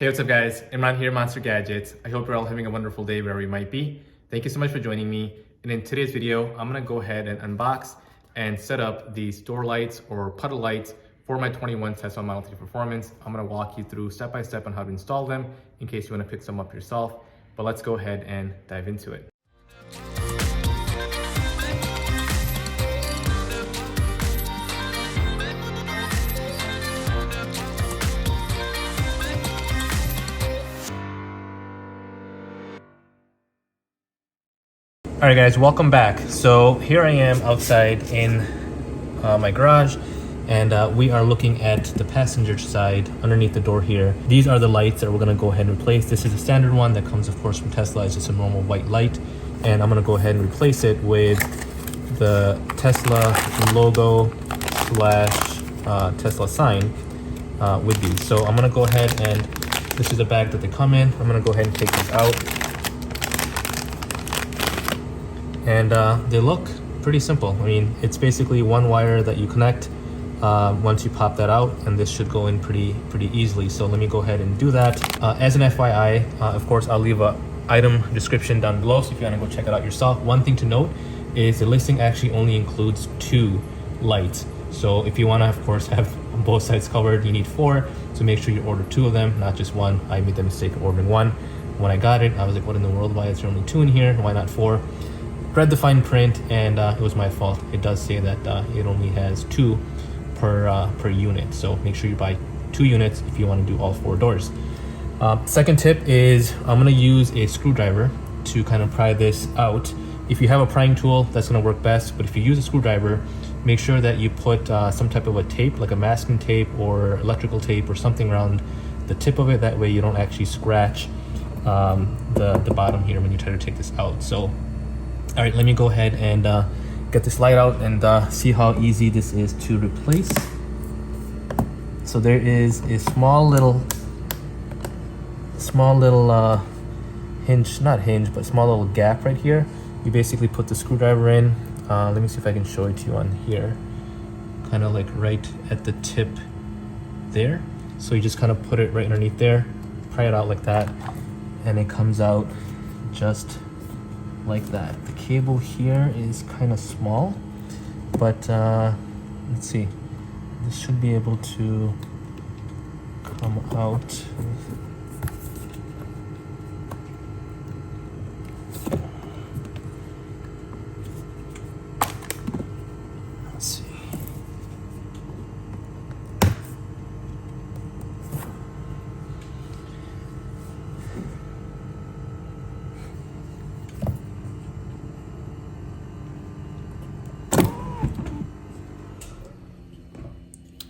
Hey, what's up guys? Imran here, Monster Gadgets. I hope you're all having a wonderful day wherever you might be. Thank you so much for joining me. And in today's video, I'm gonna go ahead and unbox and set up these door lights or puddle lights for my 21 Tesla Model 3 Performance. I'm gonna walk you through step by step on how to install them in case you wanna pick some up yourself. But let's go ahead and dive into it. All right guys, welcome back. So here I am outside in my garage, and we are looking at the passenger side underneath the door here. These are the lights that we're gonna go ahead and replace. This is a standard one that comes of course from Tesla. It's just a normal white light, and I'm gonna go ahead and replace it with the Tesla logo slash Tesla sign with these. So I'm gonna go ahead and, this is a bag that they come in. I'm gonna go ahead and take these out. And they look pretty simple. I mean, it's basically one wire that you connect once you pop that out, and this should go in pretty easily. So let me go ahead and do that. As an FYI, of course, I'll leave a item description down below, so if you wanna go check it out yourself. One thing to note is the listing actually only includes 2 lights. So if you wanna, of course, have both sides covered, you need 4. So make sure you order 2 of them, not just 1. I made the mistake of ordering 1. When I got it, I was like, what in the world? Why is there only 2 in here? Why not 4? Read the fine print, and it was my fault. It does say that it only has 2 per unit, so make sure you buy 2 units if you want to do all 4 doors. Second tip is I'm going to use a screwdriver to kind of pry this out. If you have a prying tool, that's going to work best, but if you use a screwdriver, make sure that you put some type of a tape, like a masking tape or electrical tape or something around the tip of it. That way you don't actually scratch the bottom here when you try to take this out. So all right, let me go ahead and get this light out and see how easy this is to replace. So there is a small little hinge, not hinge, but small little gap right here. You basically put the screwdriver in. Let me see if I can show it to you on here. Kind of like right at the tip there. So you just kind of put it right underneath there, pry it out like that, and it comes out just like that. The cable here is kind of small, but let's see, this should be able to come out. Let's see.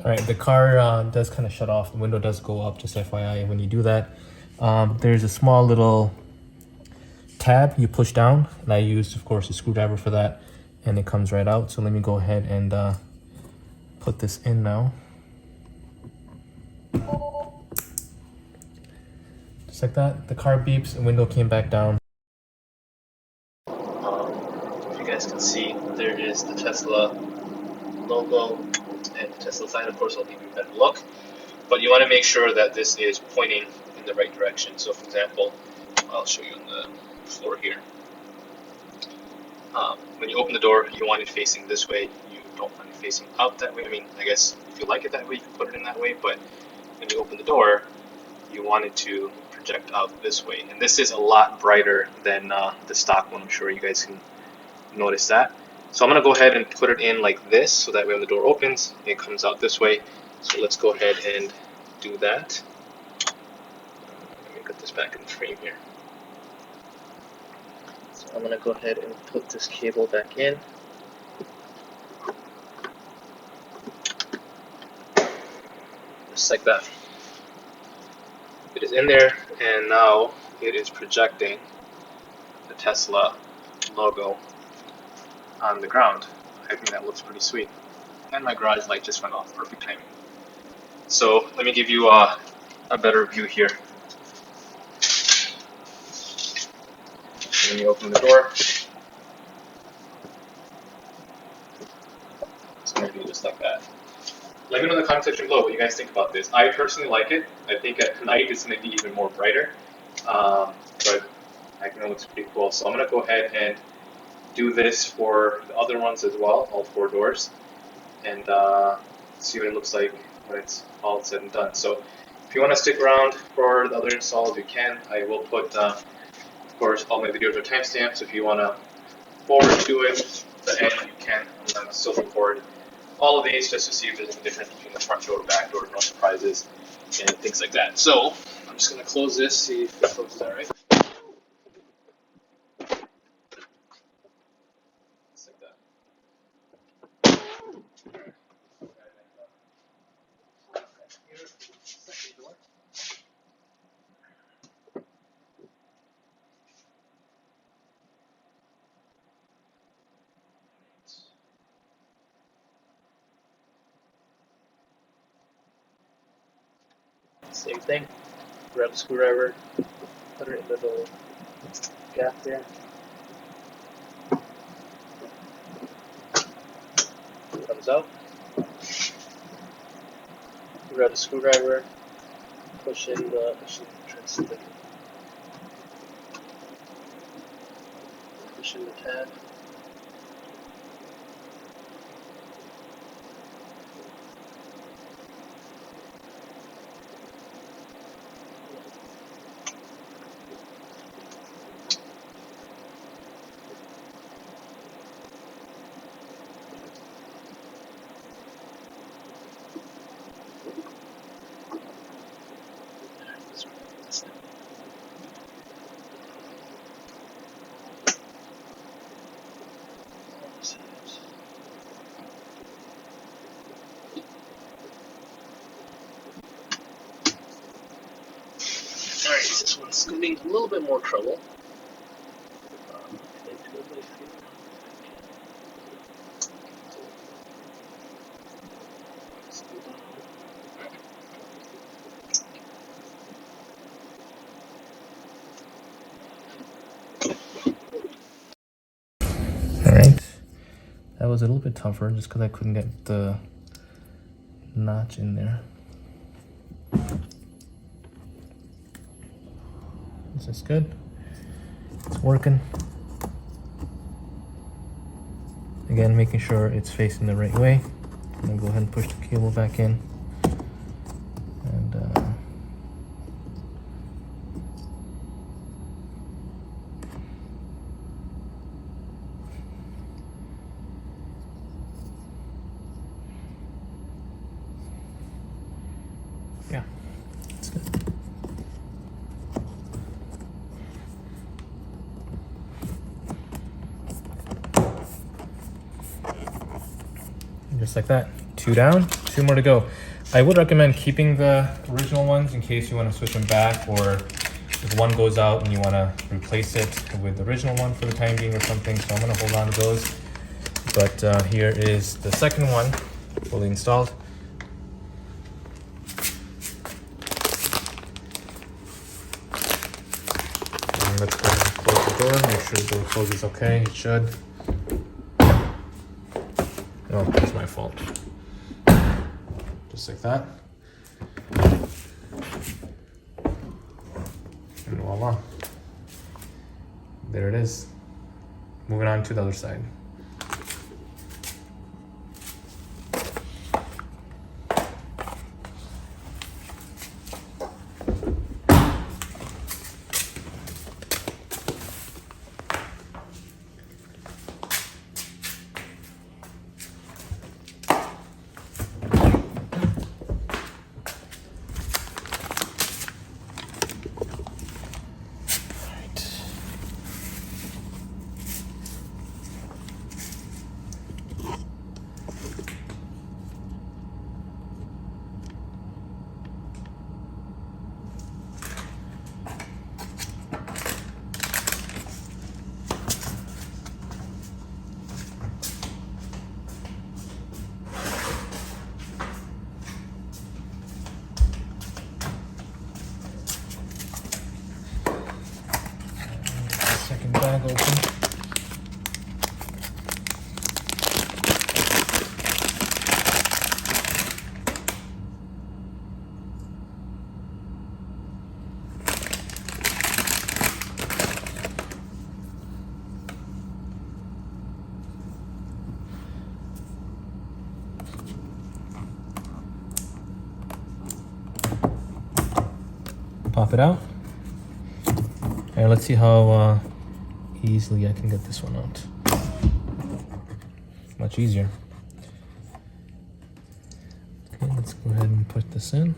All right, the car does kind of shut off. The window does go up, just FYI, when you do that. There's a small little tab you push down, and I used, of course, a screwdriver for that, and it comes right out. So let me go ahead and put this in now. Just like that. The car beeps, the window came back down. If you guys can see, there is the Tesla logo and the Tesla sign. Of course, I'll give you a better look, but you want to make sure that this is pointing in the right direction. So for example, I'll show you on the floor here. When you open the door, you want it facing this way. You don't want it facing out that way. I mean, I guess if you like it that way, you can put it in that way, but when you open the door, you want it to project out this way. And this is a lot brighter than the stock one. I'm sure you guys can notice that. So I'm going to go ahead and put it in like this, so that way when the door opens, it comes out this way. So let's go ahead and do that. Let me put this back in the frame here. So I'm going to go ahead and put this cable back in. Just like that. It is in there, and now it is projecting the Tesla logo on the ground. I think that looks pretty sweet. And my garage light just went off, perfect timing. So let me give you a better view here. When you open the door, it's going to be just like that. Let me know in the comment section below what you guys think about this. I personally like it. I think at night it's going to be even more brighter, but I think it looks pretty cool. So I'm going to go ahead and do this for the other ones as well, all 4 doors, and see what it looks like when it's all said and done. So if you want to stick around for the other installs, you can. I will put, of course, all my videos are timestamped, so if you want to forward to it, the end, you can. I'm going to still record all of these just to see if there's any difference between the front door, back door, no surprises, and things like that. So I'm just going to close this, see if it closes all right. Just like that. Second door. Same thing. Grab the screwdriver, put it in the little gap there. Comes out. Grab the screwdriver, push in the push in the tab. Alright, this one's going to be a little bit more trouble. Alright, that was a little bit tougher just because I couldn't get the notch in there. This is good. It's working. Again, making sure it's facing the right way. I'm gonna go ahead and push the cable back in. And yeah, it's good. Just like that. 2 down, 2 more to go. I would recommend keeping the original ones in case you want to switch them back, or if one goes out and you want to replace it with the original one for the time being or something. So I'm going to hold on to those. But here is the second one fully installed. And let's go ahead and close the door. Make sure the door closes okay. It should. Oh, that's my fault. Just like that. And voila. There it is. Moving on to the other side. Second bag open. pop it out. And let's see how easily I can get this one out. Much easier. Okay, let's go ahead and put this in.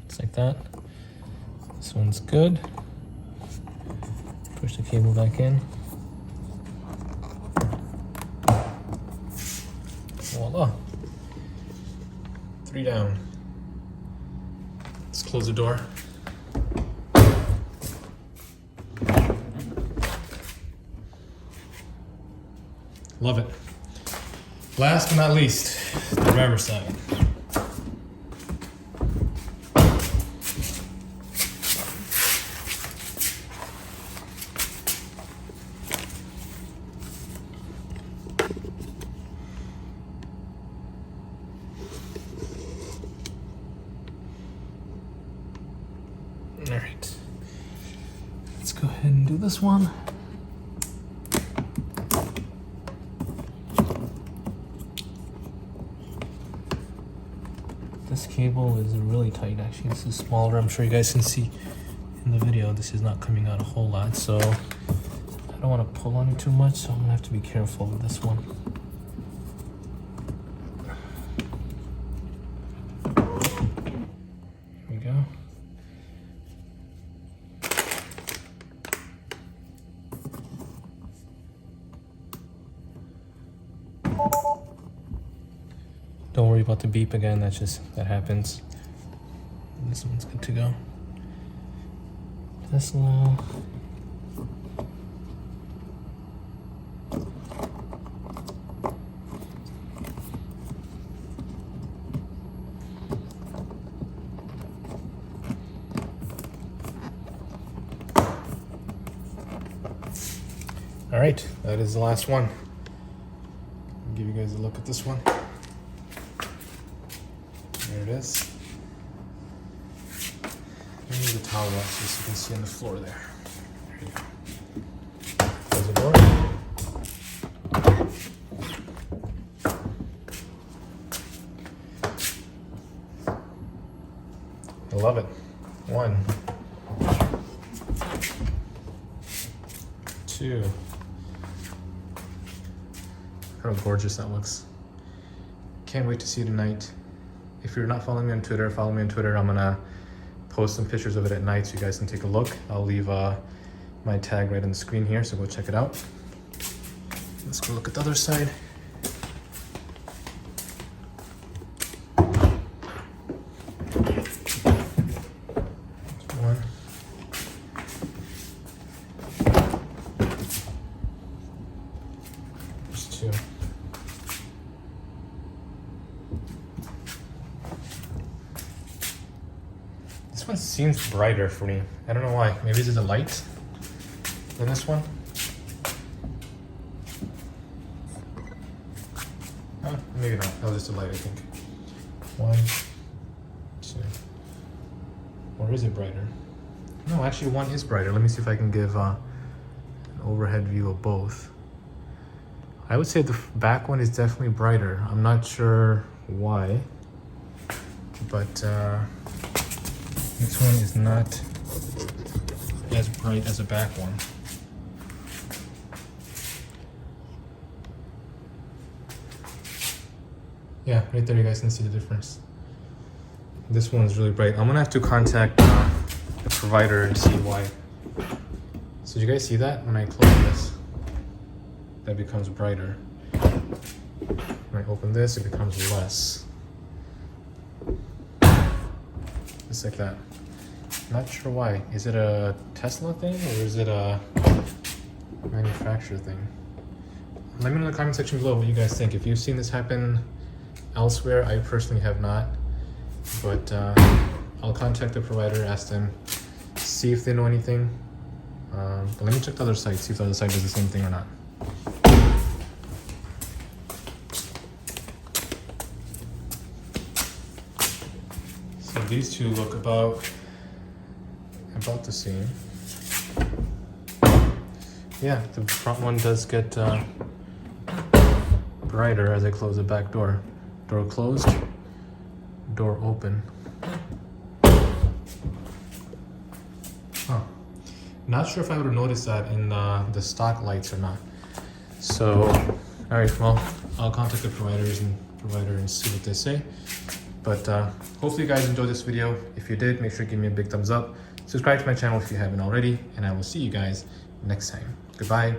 Just like that. This one's good. Push the cable back in. Voila. 3 down. Let's close the door. Love it. Last but not least, the driver's side. All right, let's go ahead and do this one. This cable is really tight. Actually, this is smaller. I'm sure you guys can see in the video this is not coming out a whole lot, so I don't want to pull on it too much, so I'm gonna have to be careful with this one. Here we go. Don't worry about the beep again, that happens. This one's good to go. This low. All right, that is the last one. I'll give you guys a look at this one. There it is. Let me use the towel up so you can see on the floor there. There you go. Close the door. I love it. 1, 2. Look how gorgeous that looks. Can't wait to see it tonight. If you're not following me on Twitter, follow me on Twitter. I'm gonna post some pictures of it at night so you guys can take a look. I'll leave my tag right on the screen here, so go check it out. Let's go look at the other side. One. There's 2. This one seems brighter for me. I don't know why. Maybe is it the light than this one? Oh, maybe not. That was just a light, I think. 1, 2. Or is it brighter? No, actually 1 is brighter. Let me see if I can give an overhead view of both. I would say the back one is definitely brighter. I'm not sure why, but this one is not as bright as the back one. Yeah, right there you guys can see the difference. This one's really bright. I'm gonna have to contact the provider and see why. So did you guys see that? When I close this, that becomes brighter. When I open this, it becomes less. Just like that. Not sure why. Is it a Tesla thing or is it a manufacturer thing? Let me know in the comment section below what you guys think. If you've seen this happen elsewhere, I personally have not. But I'll contact the provider, ask them, see if they know anything. But let me check the other side, see if the other side does the same thing or not. So these two look about the same. yeah, the front one does get brighter as I close the back door. Door closed, door open. Huh. Not sure if I would have noticed that in the stock lights or not. So, all right, well, I'll contact the provider and see what they say. But hopefully you guys enjoyed this video. If you did, make sure to give me a big thumbs up. Subscribe to my channel if you haven't already, and I will see you guys next time. Goodbye.